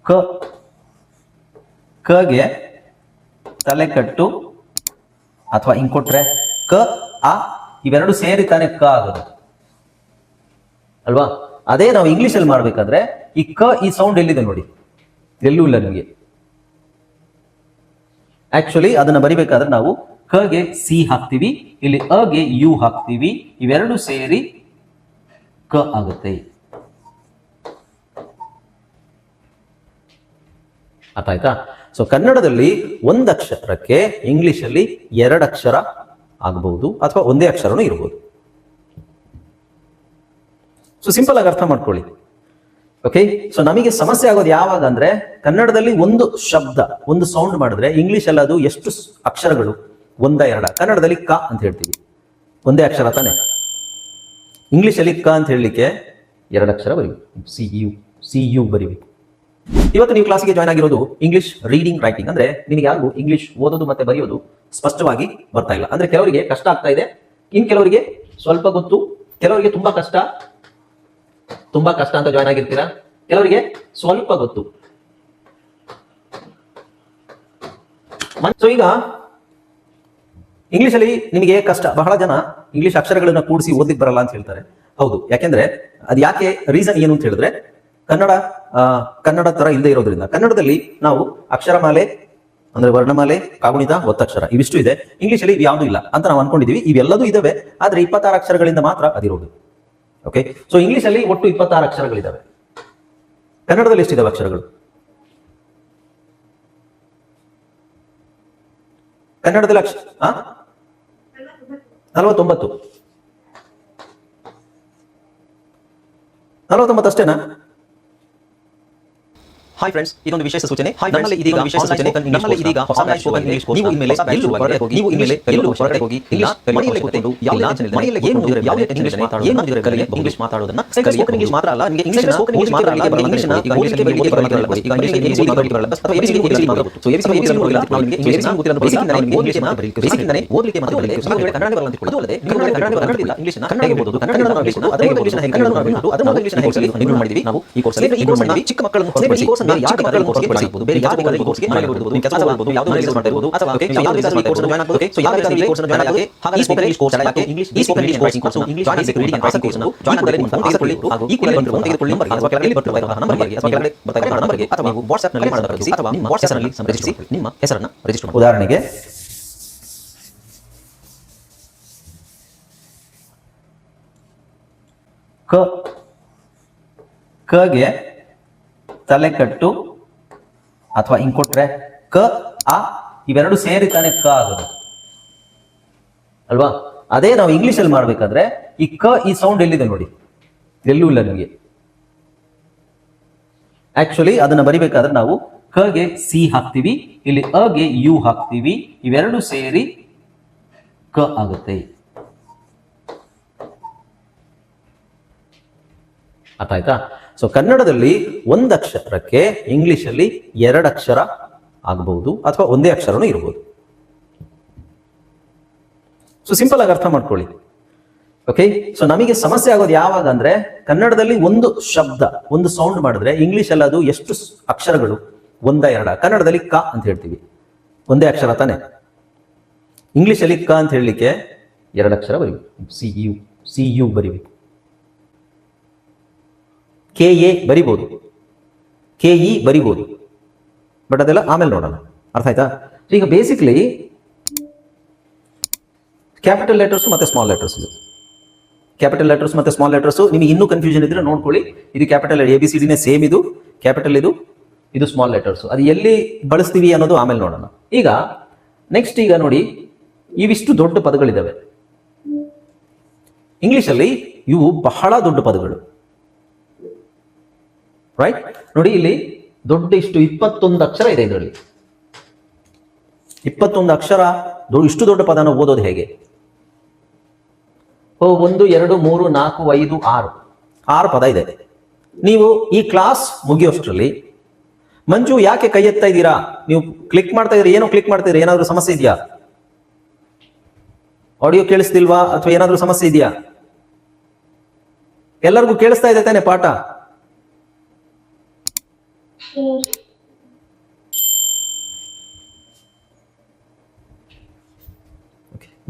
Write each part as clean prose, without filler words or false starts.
ಕ ಕಗೆ ತಲೆ ಕಟ್ಟು ಅಥವಾ ಹಿಂಗ್ ಕೊಟ್ರೆ ಕ ಆ ಇವೆರಡು ಸೇರಿ ತಾನೆ ಕ ಆಗೋದು ಅಲ್ವಾ. ಅದೇ ನಾವು ಇಂಗ್ಲಿಷ್ ಅಲ್ಲಿ ಮಾಡ್ಬೇಕಾದ್ರೆ ಈ ಕ ಈ ಸೌಂಡ್ ಎಲ್ಲಿದೆ ನೋಡಿ, ಎಲ್ಲೂ ಇಲ್ಲ ನಿಮಗೆ. ಆಕ್ಚುಲಿ ಅದನ್ನ ಬರಿಬೇಕಾದ್ರೆ ನಾವು ಕಗೆ ಸಿ ಹಾಕ್ತಿವಿ, ಇಲ್ಲಿ ಅಗೆ ಯು ಹಾಕ್ತಿವಿ, ಇವೆರಡು ಸೇರಿ ಕ ಆಗುತ್ತೆ. ಅರ್ಥ ಆಯ್ತಾ? ಸೊ ಕನ್ನಡದಲ್ಲಿ ಒಂದು ಅಕ್ಷರಕ್ಕೆ ಇಂಗ್ಲಿಷ್ ಅಲ್ಲಿ ಎರಡು ಅಕ್ಷರ ಆಗಬಹುದು ಅಥವಾ ಒಂದೇ ಅಕ್ಷರನೂ ಇರಬಹುದು. ಸೊ ಸಿಂಪಲ್ ಆಗಿ ಅರ್ಥ ಮಾಡ್ಕೊಳ್ಳಿ. ಓಕೆ, ಸೊ ನಮಗೆ ಸಮಸ್ಯೆ ಆಗೋದು ಯಾವಾಗ ಅಂದ್ರೆ ಕನ್ನಡದಲ್ಲಿ ಒಂದು ಶಬ್ದ ಒಂದು ಸೌಂಡ್ ಮಾಡಿದ್ರೆ ಇಂಗ್ಲಿಷ್ ಅಲ್ಲಿ ಅದು ಎಷ್ಟು ಅಕ್ಷರಗಳು, ಒಂದ ಎರಡ. ಕನ್ನಡದಲ್ಲಿ ಕ ಅಂತ ಹೇಳ್ತೀವಿ, ಒಂದೇ ಅಕ್ಷರ ತಾನೆ. ಇಂಗ್ಲಿಷ್ ಅಲ್ಲಿ ಕ ಅಂತ ಹೇಳಲಿಕ್ಕೆ ಎರಡು ಅಕ್ಷರ ಬರೀವಿ, ಸಿ ಯು ಬರೀಬೇಕು. ಇವತ್ತು ನೀವು ಕ್ಲಾಸಿಗೆ ಜಾಯ್ನ್ ಆಗಿರೋದು ಇಂಗ್ಲಿಷ್ ರೀಡಿಂಗ್ ರೈಟಿಂಗ್. ಅಂದ್ರೆ ನಿಮಗೆ ಯಾರಿಗೂ ಇಂಗ್ಲಿಷ್ ಓದೋದು ಮತ್ತೆ ಬರೆಯೋದು ಸ್ಪಷ್ಟವಾಗಿ ಬರ್ತಾ ಇಲ್ಲ. ಅಂದ್ರೆ ಕೆಲವರಿಗೆ ಕಷ್ಟ ಆಗ್ತಾ ಇದೆ, ಇನ್ ಕೆಲವರಿಗೆ ಸ್ವಲ್ಪ ಗೊತ್ತು, ಕೆಲವರಿಗೆ ತುಂಬಾ ಕಷ್ಟ ಅಂತ ಜಾಯ್ನ್ ಆಗಿರ್ತೀರಾ, ಕೆಲವರಿಗೆ ಸ್ವಲ್ಪ ಗೊತ್ತು. ಸೊ ಈಗ ಇಂಗ್ಲಿಷ್ ಅಲ್ಲಿ ನಿಮಗೆ ಕಷ್ಟ, ಬಹಳ ಜನ ಇಂಗ್ಲಿಷ್ ಅಕ್ಷರಗಳನ್ನ ಕೂಡಿಸಿ ಓದ್ಲಿಕ್ಕೆ ಬರಲ್ಲ ಅಂತ ಹೇಳ್ತಾರೆ. ಹೌದು, ಯಾಕೆಂದ್ರೆ ಅದು ಯಾಕೆ ರೀಸನ್ ಏನು ಅಂತ ಹೇಳಿದ್ರೆ ಕನ್ನಡ ತರ ಇಲ್ಲದೆ ಇರೋದ್ರಿಂದ. ಕನ್ನಡದಲ್ಲಿ ನಾವು ಅಕ್ಷರಮಾಲೆ ಅಂದ್ರೆ ವರ್ಣಮಾಲೆ, ಕಾಗುಣಿತ, ಒತ್ತಕ್ಷರ ಇವಿಷ್ಟು ಇದೆ. ಇಂಗ್ಲಿಷ್ ಅಲ್ಲಿ ಯಾವುದು ಇಲ್ಲ ಅಂತ ನಾವು ಅನ್ಕೊಂಡಿದೀವಿ. ಇವೆಲ್ಲದೂ ಇದಾವೆ, ಆದ್ರೆ 26 ಅಕ್ಷರಗಳಿಂದ ಮಾತ್ರ ಅದಿರೋದು. ಓಕೆ, ಸೊ ಇಂಗ್ಲಿಷ್ ಅಲ್ಲಿ ಒಟ್ಟು 26 ಅಕ್ಷರಗಳಿದಾವೆ. ಕನ್ನಡದಲ್ಲಿ ಎಷ್ಟಿದಾವೆ ಅಕ್ಷರಗಳು? ಕನ್ನಡದಲ್ಲಿ 49 ಅಷ್ಟೇನಾ? ಹಾಯ್ ಫ್ರೆಂಡ್ಸ್, ಇದೊಂದು ವಿಶೇಷ ಸೂಚನೆ. ನಮ್ಮಲ್ಲಿ ಇದೀಗ ಆನ್ಲೈನ್ ಸ್ಪೋಕನ್ ಇಂಗ್ಲಿಷ್ ಕೋರ್ಸ್ ನೀವು ಇನ್ಮೇಲೆ ಎಲ್ಲೂ ಹೊರಗಡೆ ಹೋಗಿ ಇಂಗ್ಲಿಷ್ ಮನೆಯಲ್ಲೇ ಕೂತ್ಕೊಂಡು ಮನೆಯಲ್ಲೇ ಏನು ಯಾವುದೇ ಇಂಗ್ಲಿಷ್ ಮಾತಾಡೋದು ಇಂಗ್ಲಿಷ್ ಮಾತಾಡೋದನ್ನ ಸ್ಪೋಕನ್ ಇಂಗ್ಲಿಷ್ ಮಾತ್ರ ಅಲ್ಲ, ನಿಮಗೆ ಇಂಗ್ಲಿಷ್ ಸ್ಪೋಕನ್ ಇಂಗ್ಲಿಷ್ ಮಾತ್ರ ಅಲ್ಲ, ಇಂಗ್ಲಿಷ್ ನ ಓದಲಿಕ್ಕೆ ಬರಲ್ಲ, ಈಗ ಇಂಗ್ಲಿಷ್ ಬರಲ್ಲ ಅಥವಾ ಎಬಿಸಿಡಿ ಮಾಡಬಹುದು. ಸೊ ಎಬಿಸಿಡಿ ಬರಲ್ಲ, ನಾವು ನಿಮಗೆ ಎಬಿಸಿಡಿ ಗೊತ್ತಿಲ್ಲ, ಬೇಸಿಕ್ ಇಂದಾನೆ ಓದಲಿಕ್ಕೆ ಮತ್ತೆ ಬರಲಿಕ್ಕೆ ಕನ್ನಡ ಬರಲ್ಲ ಅಂತ ಅದು ಅಲ್ಲದೆ ನೀವು ಕನ್ನಡ ಬರಲ್ಲ, ಇಂಗ್ಲಿಷ್ ನ ಕನ್ನಡ ಓದೋದು, ಕನ್ನಡ ಇಂಗ್ಲಿಷ್ ನ ಅದರ ಇಂಗ್ಲಿಷ್ ನ ಕನ್ನಡ ಮಾಡಬಹುದು, ಅದರ ಇಂಗ್ಲಿಷ್ ನ ನೀವು ಮಾಡಿದ್ವಿ. ನಾವು ಈ ಕೋರ್ಸ್ ಅಲ್ಲಿ ಚಿಕ್ಕ ಮಕ್ಕಳನ್ನು ಯಾಕೆ ಮಕ್ಕಳನ್ನು ಕೋರ್ಸ್ಗೆ ಬಳಸಬಹುದು, ಬೇರೆ ಯಾವ ಬೇಕಾದರೂ ಕೋರ್ಸ್ಗೆ ಮಾಡಬಹುದು, ನೀವು ಕೆಲಸ ಮಾಡಬಹುದು, ಯಾವುದೋ ರಿಸರ್ಚ್ ಮಾಡಬಹುದು, ಅಥವಾ ಯಾವುದೇ ಬೇಕಾದರೂ ಈ ಕೋರ್ಸ್ ಜಾಯಿನ್ ಆಗಬಹುದು. ಸೊ ಯಾವುದೇ ಬೇಕಾದರೂ ಈ ಕೋರ್ಸ್ ಜಾಯಿನ್ ಆಗಬಹುದು. ಹಾಗಾಗಿ ಸ್ಪೋಕನ್ ಇಂಗ್ಲಿಷ್ ಕೋರ್ಸ್ ಯಾಕೆ ಈ spoken English course English join reading and writing course ಅನ್ನು ಜಾಯಿನ್ ಆಗಲು ನೀವು ತೆಗೆದುಕೊಳ್ಳಿ. ಹಾಗೂ ಈ ಕೂಡಲೇ ತೆಗೆದುಕೊಳ್ಳಿ ನಂಬರ್ಗೆ ಅಥವಾ ಕೆಳಗೆ ಬರುತ್ತಿರುವ ನಂಬರ್ಗೆ ಅಥವಾ ಕೆಳಗೆ ಬರುತ್ತಿರುವ ನಂಬರ್ಗೆ ಅಥವಾ ನೀವು ವಾಟ್ಸ್ಆಪ್ ನಲ್ಲಿ ಮಾಡಬಹುದು ಅಥವಾ ನಿಮ್ಮ ವಾಟ್ಸ್ಆಪ್ ನಲ್ಲಿ ರಿಜಿಸ್ಟರ್ ನಿಮ್ಮ ಹೆಸರನ್ನು ರಿಜಿಸ್ಟರ್ ಮಾಡಿ. ಉದಾಹರಣೆಗೆ ಕಗೆ ತಲೆ ಕಟ್ಟು ಅಥವಾ ಹಿಂಗ್ ಕೊಟ್ರೆ ಕ ಆ ಇವೆರಡು ಸೇರಿ ತಾನೆ ಕ ಆಗೋದು ಅಲ್ವಾ. ಅದೇ ನಾವು ಇಂಗ್ಲಿಷ್ ಅಲ್ಲಿ ಮಾಡ್ಬೇಕಾದ್ರೆ ಈ ಕ ಈ ಸೌಂಡ್ ಎಲ್ಲಿದೆ ನೋಡಿ, ಎಲ್ಲೂ ಇಲ್ಲ ನಿಮಗೆ. ಆಕ್ಚುಲಿ ಅದನ್ನ ಬರಿಬೇಕಾದ್ರೆ ನಾವು ಕಗೆ ಸಿ ಹಾಕ್ತಿವಿ, ಇಲ್ಲಿ ಅಗೆ ಯು ಹಾಕ್ತಿವಿ, ಇವೆರಡು ಸೇರಿ ಕ ಆಗುತ್ತೆ. ಅರ್ಥ ಆಯ್ತಾ? ಸೊ ಕನ್ನಡದಲ್ಲಿ ಒಂದು ಅಕ್ಷರಕ್ಕೆ ಇಂಗ್ಲಿಷ್ ಅಲ್ಲಿ ಎರಡು ಅಕ್ಷರ ಆಗಬಹುದು ಅಥವಾ ಒಂದೇ ಅಕ್ಷರನೂ ಇರಬಹುದು. ಸೊ ಸಿಂಪಲ್ ಆಗಿ ಅರ್ಥ ಮಾಡ್ಕೊಳ್ಳಿ. ಓಕೆ, ಸೊ ನಮಗೆ ಸಮಸ್ಯೆ ಆಗೋದು ಯಾವಾಗ ಅಂದ್ರೆ ಕನ್ನಡದಲ್ಲಿ ಒಂದು ಶಬ್ದ ಒಂದು ಸೌಂಡ್ ಮಾಡಿದ್ರೆ ಇಂಗ್ಲಿಷ್ ಅಲ್ಲಿ ಅದು ಎಷ್ಟು ಅಕ್ಷರಗಳು, ಒಂದ ಎರಡ. ಕನ್ನಡದಲ್ಲಿ ಕ ಅಂತ ಹೇಳ್ತೀವಿ, ಒಂದೇ ಅಕ್ಷರ ತಾನೆ. ಇಂಗ್ಲಿಷ್ ಅಲ್ಲಿ ಕ ಅಂತ ಹೇಳಲಿಕ್ಕೆ ಎರಡು ಅಕ್ಷರ ಬರೀಬೇಕು, ಸಿ ಯು ಬರೀಬೇಕು. ಕೆ ಎ ಬರಿಬಹುದು, ಕೆ ಇ ಬರಿಬಹುದು, ಬಟ್ ಅದೆಲ್ಲ ಆಮೇಲೆ ನೋಡೋಣ. ಅರ್ಥ ಆಯ್ತಾ? ಈಗ ಬೇಸಿಕ್ಲಿ ಕ್ಯಾಪಿಟಲ್ ಲೆಟರ್ಸ್ ಮತ್ತೆ ಸ್ಮಾಲ್ ಲೆಟರ್ಸ್, ಕ್ಯಾಪಿಟಲ್ ಲೆಟರ್ಸ್ ಮತ್ತೆ ಸ್ಮಾಲ್ ಲೆಟರ್ಸ್ ನಿಮಗೆ ಇನ್ನೂ ಕನ್ಫ್ಯೂಷನ್ ಇದ್ರೆ ನೋಡ್ಕೊಳ್ಳಿ. ಇದು ಕ್ಯಾಪಿಟಲ್ ABCD ಸೇಮ್, ಇದು ಕ್ಯಾಪಿಟಲ್, ಇದು ಸ್ಮಾಲ್ ಲೆಟರ್ಸ್. ಅದು ಎಲ್ಲಿ ಬಳಸ್ತೀವಿ ಅನ್ನೋದು ಆಮೇಲೆ ನೋಡೋಣ. ಈಗ ನೆಕ್ಸ್ಟ್ ಈಗ ನೋಡಿ, ಇವಿಷ್ಟು ದೊಡ್ಡ ಪದಗಳಿದಾವೆ ಇಂಗ್ಲಿಷ್ ಅಲ್ಲಿ, ಇವು ಬಹಳ ದೊಡ್ಡ ಪದಗಳು. ರೈಟ್, ನೋಡಿ ಇಲ್ಲಿ ದೊಡ್ಡ ಇಷ್ಟು 21 ಅಕ್ಷರ ಇದೆ ಇದರಲ್ಲಿ. 21 ಅಕ್ಷರ ಇಷ್ಟು ದೊಡ್ಡ ಪದನ ಓದೋದು ಹೇಗೆ? 1 2 3 4 5 6 ಪದ ಇದೆ. ನೀವು ಈ ಕ್ಲಾಸ್ ಮುಗಿಯೋಷ್ಟರಲ್ಲಿ ಮಂಜು ಯಾಕೆ ಕೈ ಎತ್ತಾ ಇದ್ದೀರಾ? ನೀವು ಕ್ಲಿಕ್ ಮಾಡ್ತಾ ಇದ್ರಿ, ಏನೋ ಕ್ಲಿಕ್ ಮಾಡ್ತಾ ಇದ್ರಿ, ಏನಾದ್ರೂ ಸಮಸ್ಯೆ ಇದೆಯಾ? ಆಡಿಯೋ ಕೇಳಿಸ್ತಿಲ್ವಾ ಅಥವಾ ಏನಾದ್ರೂ ಸಮಸ್ಯೆ ಇದೆಯಾ? ಎಲ್ಲರಿಗೂ ಕೇಳಿಸ್ತಾ ಇದೆ ತಾನೆ ಪಾಠ?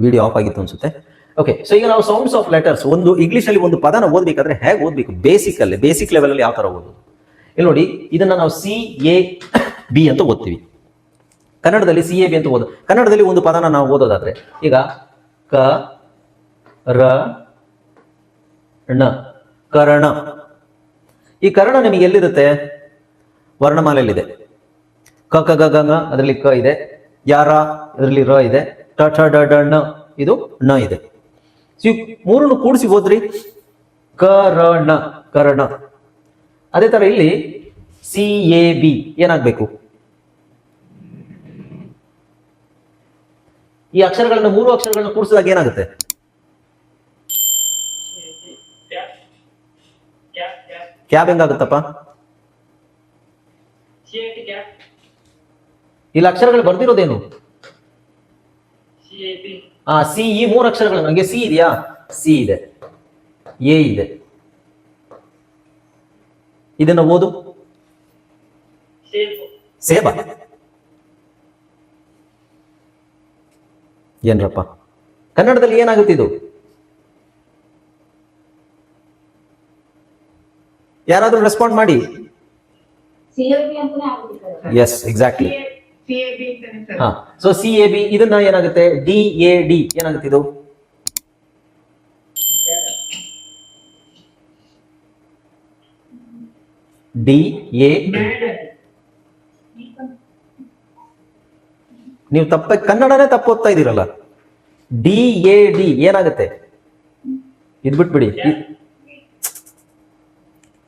ವಿಡಿಯೋ ಆಫ್ ಆಗಿತ್ತು ಅನ್ಸುತ್ತೆ. ಓಕೆ, ಸೊ ಈಗ ನಾವು ಸೌಂಡ್ಸ್ ಆಫ್ ಲೆಟರ್ಸ್ ಒಂದು ಇಂಗ್ಲಿಷ್ ಅಲ್ಲಿ ಒಂದು ಪದನ ಓದ್ಬೇಕಾದ್ರೆ ಹೇಗೆ ಓದ್ಬೇಕು, ಬೇಸಿಕ್ ಲೆವೆಲ್ ಅಲ್ಲಿ ಯಾವ ತರ ಓದೋದು. ಇಲ್ಲಿ ನೋಡಿ, ಇದನ್ನ ನಾವು CAB ಅಂತ ಓದ್ತೀವಿ. ಕನ್ನಡದಲ್ಲಿ CAB ಅಂತ ಓದೋದು. ಕನ್ನಡದಲ್ಲಿ ಒಂದು ಪದನ ನಾವು ಓದೋದಾದ್ರೆ ಈಗ ಕ ರ ಣ, ಕರ್ಣ. ಈ ಕರ್ಣ ನಿಮಗೆ ಎಲ್ಲಿರುತ್ತೆ? ವರ್ಣಮಾಲೆಯಲ್ಲಿದೆ. ಕ ಕ ಗ ಗ ಂಗ ಅದರಲ್ಲಿ ಕ ಇದೆ, ಯಾರ ಇದರಲ್ಲಿ ರ ಇದೆ, ಟ ಠ ಡ ಡ ಣ ಇದು ಣ ಇದೆ. ಮೂರನ್ನು ಕೂಡಿಸಿ ಹೋದ್ರಿ ಕರ್ಣ, ಕರ್ಣ. ಅದೇ ತರ ಇಲ್ಲಿ CAB ಏನಾಗ್ಬೇಕು? ಈ ಅಕ್ಷರಗಳನ್ನ, ಮೂರು ಅಕ್ಷರಗಳನ್ನ ಕೂಡಿಸಿದಾಗ ಏನಾಗುತ್ತೆ? ಕ್ಯಾಬ್ ಹೆಂಗಾಗುತ್ತಪ್ಪ? ಇಲ್ಲಿ ಅಕ್ಷರಗಳು ಬರ್ದಿರೋದೇನು? ಸಿ. ಈ ಮೂರು ಅಕ್ಷರಗಳು ನನಗೆ ಸಿ ಇದೆಯಾ? ಸಿ ಇದೆ, ಎ ಇದೆ. ಇದನ್ನ ಓದು. ಸೇಬ. ಏನ್ರಪ್ಪ ಕನ್ನಡದಲ್ಲಿ ಏನಾಗುತ್ತೆ ಇದು? ಯಾರಾದ್ರೂ ರೆಸ್ಪಾಂಡ್ ಮಾಡಿ. Yes, exactly. ಹಾ, ಸೊ CAB. ಇದನ್ನ ಏನಾಗುತ್ತೆ? DAD ಏನಾಗುತ್ತೆ ಇದು? DAD. ನೀವು ಕನ್ನಡನೇ ತಪ್ಪು ಓದ್ತಾ ಇದೀರಲ್ಲ. DAD ಏನಾಗುತ್ತೆ? ಇದ್ ಬಿಟ್ಬಿಡಿ,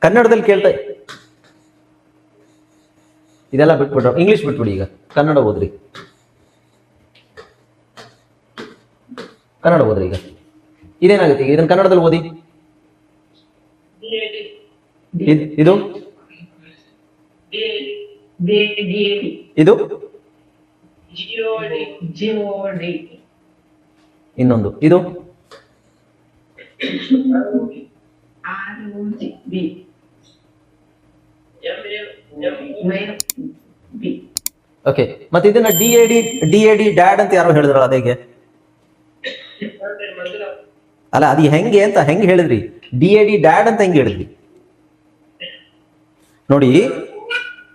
ಕನ್ನಡದಲ್ಲಿ ಕೇಳ್ತಾ ಇದೆಲ್ಲ ಬಿಟ್ಬಿಟ್ರು, ಇಂಗ್ಲಿಷ್ ಬಿಟ್ಬಿಡಿ. ಈಗ ಕನ್ನಡ ಓದ್ರಿ, ಕನ್ನಡ ಓದ್ರಿ. ಈಗ ಇದೇನಾಗುತ್ತೆ? ಈಗ ಇದನ್ನ ಕನ್ನಡದಲ್ಲಿ ಓದಿ. ಇದು ಇದು ಇನ್ನೊಂದು ಇದು ಓಕೆ. ಮತ್ತೆ ಇದನ್ನ DAD ಡ್ಯಾಡ್ ಅಂತ ಯಾರೋ ಹೇಳಿದ್ರಲ್ಲ, ಅದೇಗೆ? ಅಲ್ಲ, ಅದು ಹೆಂಗೆ ಅಂತ ಹೆಂಗೆ ಹೇಳಿದ್ರಿ? DAD ಡ್ಯಾಡ್ ಅಂತ ಹೆಂಗೆ ಹೇಳಿದ್ರಿ? ನೋಡಿ,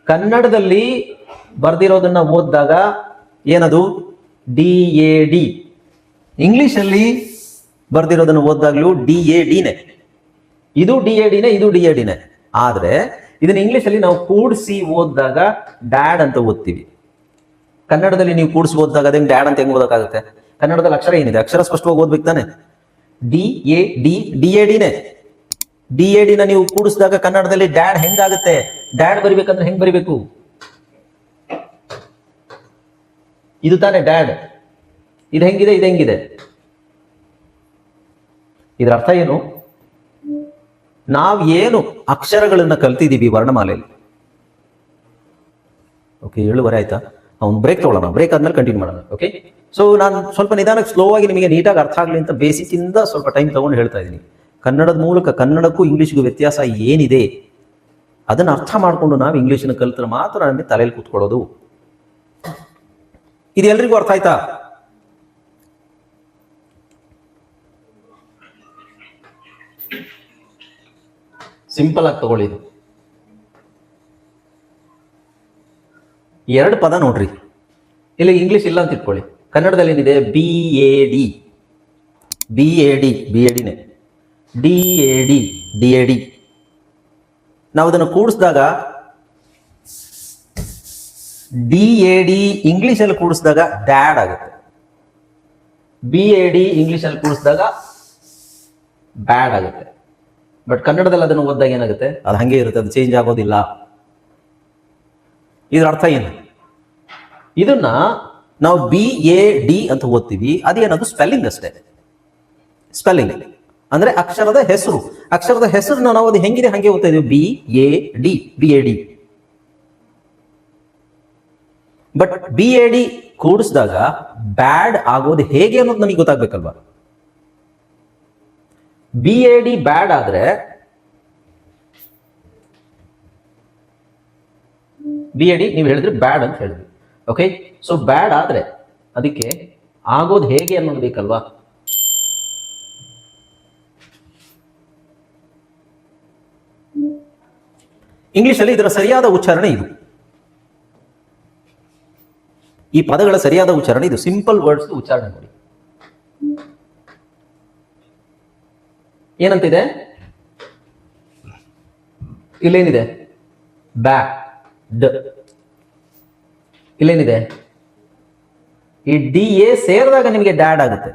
ಕನ್ನಡದಲ್ಲಿ ಬರ್ದಿರೋದನ್ನ ಓದಿದಾಗ ಏನದು? DAD. ಇಂಗ್ಲಿಷ್ ಅಲ್ಲಿ ಬರ್ದಿರೋದನ್ನ ಓದಿದಾಗ್ಲೂ DADನೇ. ಇದು DADನೇ, ಇದು DADನೇ. ಆದ್ರೆ ಇದನ್ನ ಇಂಗ್ಲಿಷ್ ಅಲ್ಲಿ ನಾವು ಕೂಡಿಸಿ ಓದಿದಾಗ ಡ್ಯಾಡ್ ಅಂತ ಓದ್ತೀವಿ. ಕನ್ನಡದಲ್ಲಿ ನೀವು ಕೂಡಿಸಿ ಓದಿದಾಗ ಅದೇ ಡ್ಯಾಡ್ ಅಂತ ಹೆಂಗ್ ಓದಕ್ಕಾಗುತ್ತೆ? ಕನ್ನಡದಲ್ಲಿ ಅಕ್ಷರ ಏನಿದೆ, ಅಕ್ಷರ ಸ್ಪಷ್ಟವಾಗಿ ಓದ್ಬೇಕು ತಾನೆ. DADನೇ. DAD ನ ನೀವು ಕೂಡಿಸಿದಾಗ ಕನ್ನಡದಲ್ಲಿ ಡ್ಯಾಡ್ ಹೆಂಗಾಗುತ್ತೆ? ಡ್ಯಾಡ್ ಬರಿಬೇಕಂದ್ರೆ ಹೆಂಗ್ ಬರಿಬೇಕು? ಇದು ತಾನೆ ಡ್ಯಾಡ್. ಇದು ಹೆಂಗಿದೆ, ಇದು ಹೆಂಗಿದೆ? ಇದರ ಅರ್ಥ ಏನು? ನಾವೇನು ಅಕ್ಷರಗಳನ್ನ ಕಲ್ತಿದೀವಿ ವರ್ಣಮಾಲೆಯಲ್ಲಿ. ಓಕೆ, 7:15 ಆಯ್ತಾ? ಒಂದು ಬ್ರೇಕ್ ತಗೊಳ್ಳೋಣ. ಬ್ರೇಕ್ ಆದ್ಮೇಲೆ ಕಂಟಿನ್ಯೂ ಮಾಡೋಣ. ಓಕೆ, ಸೊ ನಾನು ಸ್ವಲ್ಪ ನಿಧಾನಕ್ಕೆ ಸ್ಲೋ ಆಗಿ ನಿಮಗೆ ನೀಟಾಗಿ ಅರ್ಥ ಆಗಲಿ ಅಂತ ಬೇಸಿಕ್ ಇಂದ ಸ್ವಲ್ಪ ಟೈಮ್ ತಗೊಂಡು ಹೇಳ್ತಾ ಇದ್ದೀನಿ. ಕನ್ನಡದ ಮೂಲಕ ಕನ್ನಡಕ್ಕೂ ಇಂಗ್ಲಿಷ್ಗೂ ವ್ಯತ್ಯಾಸ ಏನಿದೆ ಅದನ್ನ ಅರ್ಥ ಮಾಡ್ಕೊಂಡು ನಾವು ಇಂಗ್ಲಿಷ್ನ ಕಲಿತ್ರೆ ಮಾತ್ರ ನಮಗೆ ತಲೆಯಲ್ಲಿ ಕೂತ್ಕೊಳ್ಳೋದು. ಇದು ಎಲ್ರಿಗೂ ಅರ್ಥ ಆಯ್ತಾ? ಸಿಂಪಲ್ ಆಗಿ ತಗೊಳ್ಳಿ. ಇದು 2 ಪದ ನೋಡ್ರಿ. ಇಲ್ಲಿ ಇಂಗ್ಲಿಷ್ ಇಲ್ಲ ಅಂತ ಇಟ್ಕೊಳ್ಳಿ. ಕನ್ನಡದಲ್ಲಿ ಏನಿದೆ? BADನೇ. DAD. ನಾವು ಅದನ್ನು ಕೂಡಿಸಿದಾಗ DAD ಇಂಗ್ಲಿಷ್ ಅಲ್ಲಿ ಕೂಡಿಸಿದಾಗ ಡ್ಯಾಡ್ ಆಗುತ್ತೆ. BAD ಇಂಗ್ಲಿಷ್ ಅಲ್ಲಿ ಕೂಡಿಸಿದಾಗ ಬ್ಯಾಡ್ ಆಗುತ್ತೆ. ಬಟ್ ಕನ್ನಡದಲ್ಲಿ ಅದನ್ನು ಓದಿದಾಗ ಏನಾಗುತ್ತೆ? ಅದು ಹಂಗೆ ಇರುತ್ತೆ, ಅದು ಚೇಂಜ್ ಆಗೋದಿಲ್ಲ. ಇದ್ರ ಅರ್ಥ ಏನು? ಇದನ್ನ ನಾವು BAD ಅಂತ ಓದ್ತೀವಿ, ಅದೇನದು ಸ್ಪೆಲ್ಲಿಂಗ್ ಅಷ್ಟೇ. ಸ್ಪೆಲ್ಲಿಂಗ್ ಅಂದ್ರೆ ಅಕ್ಷರದ ಹೆಸರು. ಅಕ್ಷರದ ಹೆಸರನ್ನ ನಾವು ಅದು ಹೆಂಗಿದೆ ಹಂಗೆ ಓದ್ತಾ ಇದೀವಿ, BAD. ಬಟ್ BAD ಕೂಡಿಸಿದಾಗ ಬ್ಯಾಡ್ ಆಗೋದು ಹೇಗೆ ಅನ್ನೋದು ನಮಗೆ ಗೊತ್ತಾಗ್ಬೇಕಲ್ವಾ? BAD ಬ್ಯಾಡ್ ಆದ್ರೆ BAD ನೀವು ಹೇಳಿದ್ರೆ ಬ್ಯಾಡ್ ಅಂತ ಹೇಳಿದ್ವಿ. ಓಕೆ, ಸೊ ಬ್ಯಾಡ್ ಆದ್ರೆ ಅದಕ್ಕೆ ಆಗೋದು ಹೇಗೆ ಅನ್ನೋದು ಬೇಕಲ್ವಾ? ಇಂಗ್ಲಿಷಲ್ಲಿ ಇದರ ಸರಿಯಾದ ಉಚ್ಚಾರಣೆ ಇದು. ಈ ಪದಗಳ ಸರಿಯಾದ ಉಚ್ಚಾರಣೆ ಇದು. ಸಿಂಪಲ್ ವರ್ಡ್ಸ್ ಉಚ್ಚಾರಣೆ ನೋಡಿ ಏನಂತಿದೆ. ಇಲ್ಲೇನಿದೆ? ಬ್ಯಾಡ್. ಇಲ್ಲೇನಿದೆ? ಈ DA ಸೇರಿದಾಗ ನಿಮಗೆ ಡ್ಯಾಡ್ ಆಗುತ್ತೆ.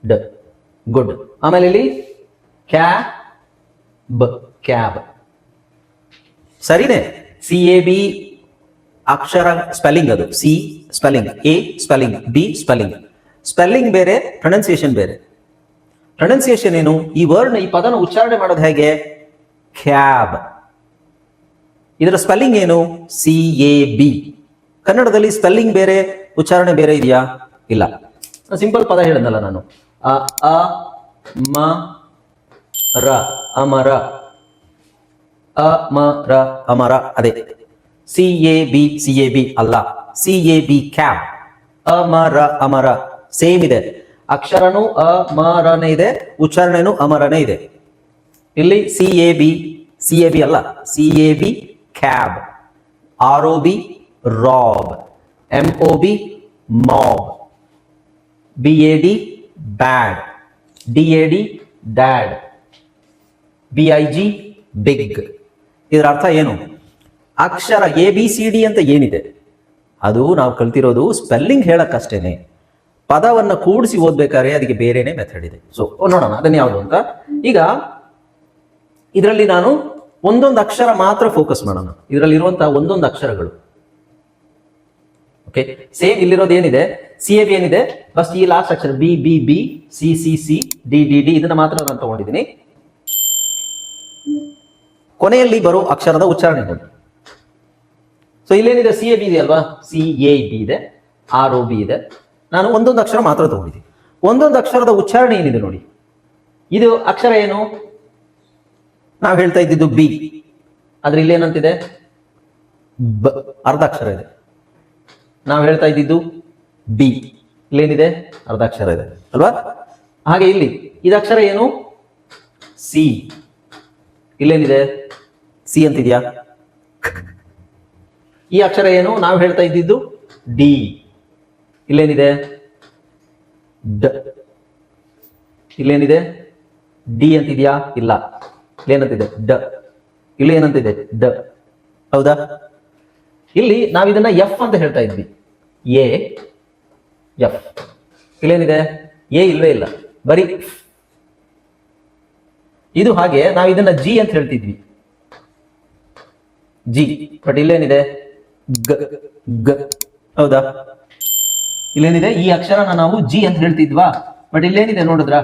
ಡ, ಗುಡ್. ಆಮೇಲೆ ಇಲ್ಲಿ ಕ್ಯಾಬ್, ಕ್ಯಾಬ್. ಸರಿನೇ. CAB ಅಕ್ಷರ ಸ್ಪೆಲ್ಲಿಂಗ್, ಅದು C spelling, A spelling, B spelling. Spelling ಬೇರೆ, ಪ್ರೊನೌನ್ಸಿಯೇಷನ್ ಬೇರೆ. ಪ್ರೊನೌನ್ಸಿಯೇಷನ್ ಏನು? ಈ ವರ್ಡ್, ಈ ಪದನ ಉಚ್ಚಾರಣೆ ಮಾಡೋದು ಹೇಗೆ? ಕ್ಯಾಬ್. ಇದರ ಸ್ಪೆಲ್ಲಿಂಗ್ ಏನು? CAB. ಕನ್ನಡದಲ್ಲಿ ಸ್ಪೆಲ್ಲಿಂಗ್ ಬೇರೆ, ಉಚ್ಚಾರಣೆ ಬೇರೆ ಇದೆಯಾ? ಇಲ್ಲ. ಸಿಂಪಲ್ ಪದ ಹೇಳಿದ್ನಲ್ಲ ನಾನು, ಅ ಮ ರ, ಅಮರ. ಅಮರ, ಅಮರ. ಅದೇ CAB ಅಲ್ಲ, CAB ಕ್ಯಾಬ್. ಅಮರ, ಅಮರ ಸೇಮ್ ಇದೆ. ಅಕ್ಷರನೂ ಅಮರನೇ ಇದೆ, ಉಚ್ಚಾರಣೆನೂ ಅಮರನೇ ಇದೆ. ಇಲ್ಲಿ CAB ಅಲ್ಲ, CAB cab. ROB rob, MOB mob, BAD bad, DAD dad, BIG big. ಇದರ ಅರ್ಥ ಏನು? ಅಕ್ಷರ ABCD ಅಂತ ಏನಿದೆ ಅದು ನಾವು ಕಲ್ತಿರೋದು ಸ್ಪೆಲ್ಲಿಂಗ್ ಹೇಳಕ್ಕಷ್ಟೇನೆ. ಪದವನ್ನ ಕೂಡಿಸಿ ಓದ್ಬೇಕಾದ್ರೆ ಅದಕ್ಕೆ ಬೇರೆನೆ ಮೆಥಡ್ ಇದೆ. ಸೊ ನೋಡೋಣ ಅದನ್ನ ಯಾವುದು ಅಂತ. ಈಗ ಇದರಲ್ಲಿ ನಾನು ಒಂದೊಂದು ಅಕ್ಷರ ಮಾತ್ರ ಫೋಕಸ್ ಮಾಡೋಣ. ಇದರಲ್ಲಿ ಇರುವಂತಹ ಒಂದೊಂದು ಅಕ್ಷರಗಳು. ಓಕೆ, ಸೇಮ್ ಇಲ್ಲಿರೋದು ಏನಿದೆ, CAB ಏನಿದೆ, ಫಸ್ಟ್ ಈ ಲಾಸ್ಟ್ ಅಕ್ಷರ BB, CCC, DDD ಇದನ್ನ ಮಾತ್ರ ನಾನು ತಗೊಂಡಿದ್ದೀನಿ. ಕೊನೆಯಲ್ಲಿ ಬರೋ ಅಕ್ಷರದ ಉಚ್ಚಾರಣೆ ನೋಡಿ. ಸೊ ಇಲ್ಲೇನಿದೆ? CAB ಇದೆ ಅಲ್ವಾ? CAB ಇದೆ, ROB ಇದೆ. ನಾನು ಒಂದೊಂದು ಅಕ್ಷರ ಮಾತ್ರ ತಗೊಂಡಿದ್ದೀನಿ. ಒಂದೊಂದು ಅಕ್ಷರದ ಉಚ್ಚಾರಣೆ ಏನಿದೆ ನೋಡಿ. ಇದು ಅಕ್ಷರ ಏನು? ನಾವು ಹೇಳ್ತಾ ಇದ್ದಿದ್ದು B, ಆದ್ರೆ ಇಲ್ಲೇನಂತಿದೆ? ಬ, ಅರ್ಧ ಅಕ್ಷರ ಇದೆ. ನಾವು ಹೇಳ್ತಾ ಇದ್ದಿದ್ದು B, ಇಲ್ಲೇನಿದೆ? ಅರ್ಧ ಅಕ್ಷರ ಇದೆ ಅಲ್ವಾ? ಹಾಗೆ ಇಲ್ಲಿ ಇದು ಅಕ್ಷರ ಏನು? C, ಇಲ್ಲೇನಿದೆ? C ಅಂತಿದ್ಯಾ? ಈ ಅಕ್ಷರ ಏನು? ನಾವು ಹೇಳ್ತಾ ಇದ್ದಿದ್ದು D, ಇಲ್ಲೇನಿದೆ? ಡ, ಇಲ್ಲೇನಿದೆ? D ಅಂತಿದ್ಯಾ? ಇಲ್ಲ. ಇಲ್ಲೇನಂತಿದೆ? ಡ. ಇಲ್ಲಿ ಏನಂತಿದೆ? ಡ. ಹೌದಾ? ಇಲ್ಲಿ ನಾವು ಇದನ್ನ F ಅಂತ ಹೇಳ್ತಾ ಇದ್ವಿ. A, F. ಇಲ್ಲೇನಿದೆ? A ಇಲ್ವೇ ಇಲ್ಲ, ಬರೀ ಇದು. ಹಾಗೆ ನಾವು ಇದನ್ನ G ಅಂತ ಹೇಳ್ತಿದ್ವಿ, G. ಬಟ್ ಇಲ್ಲೇನಿದೆ? ಗ, ಗ. ಹೌದಾ? ಇಲ್ಲೇನಿದೆ? ಈ ಅಕ್ಷರನ ನಾವು G ಅಂತ ಹೇಳ್ತಿದ್ವಾ? ಬಟ್ ಇಲ್ಲೇನಿದೆ ನೋಡಿದ್ರ?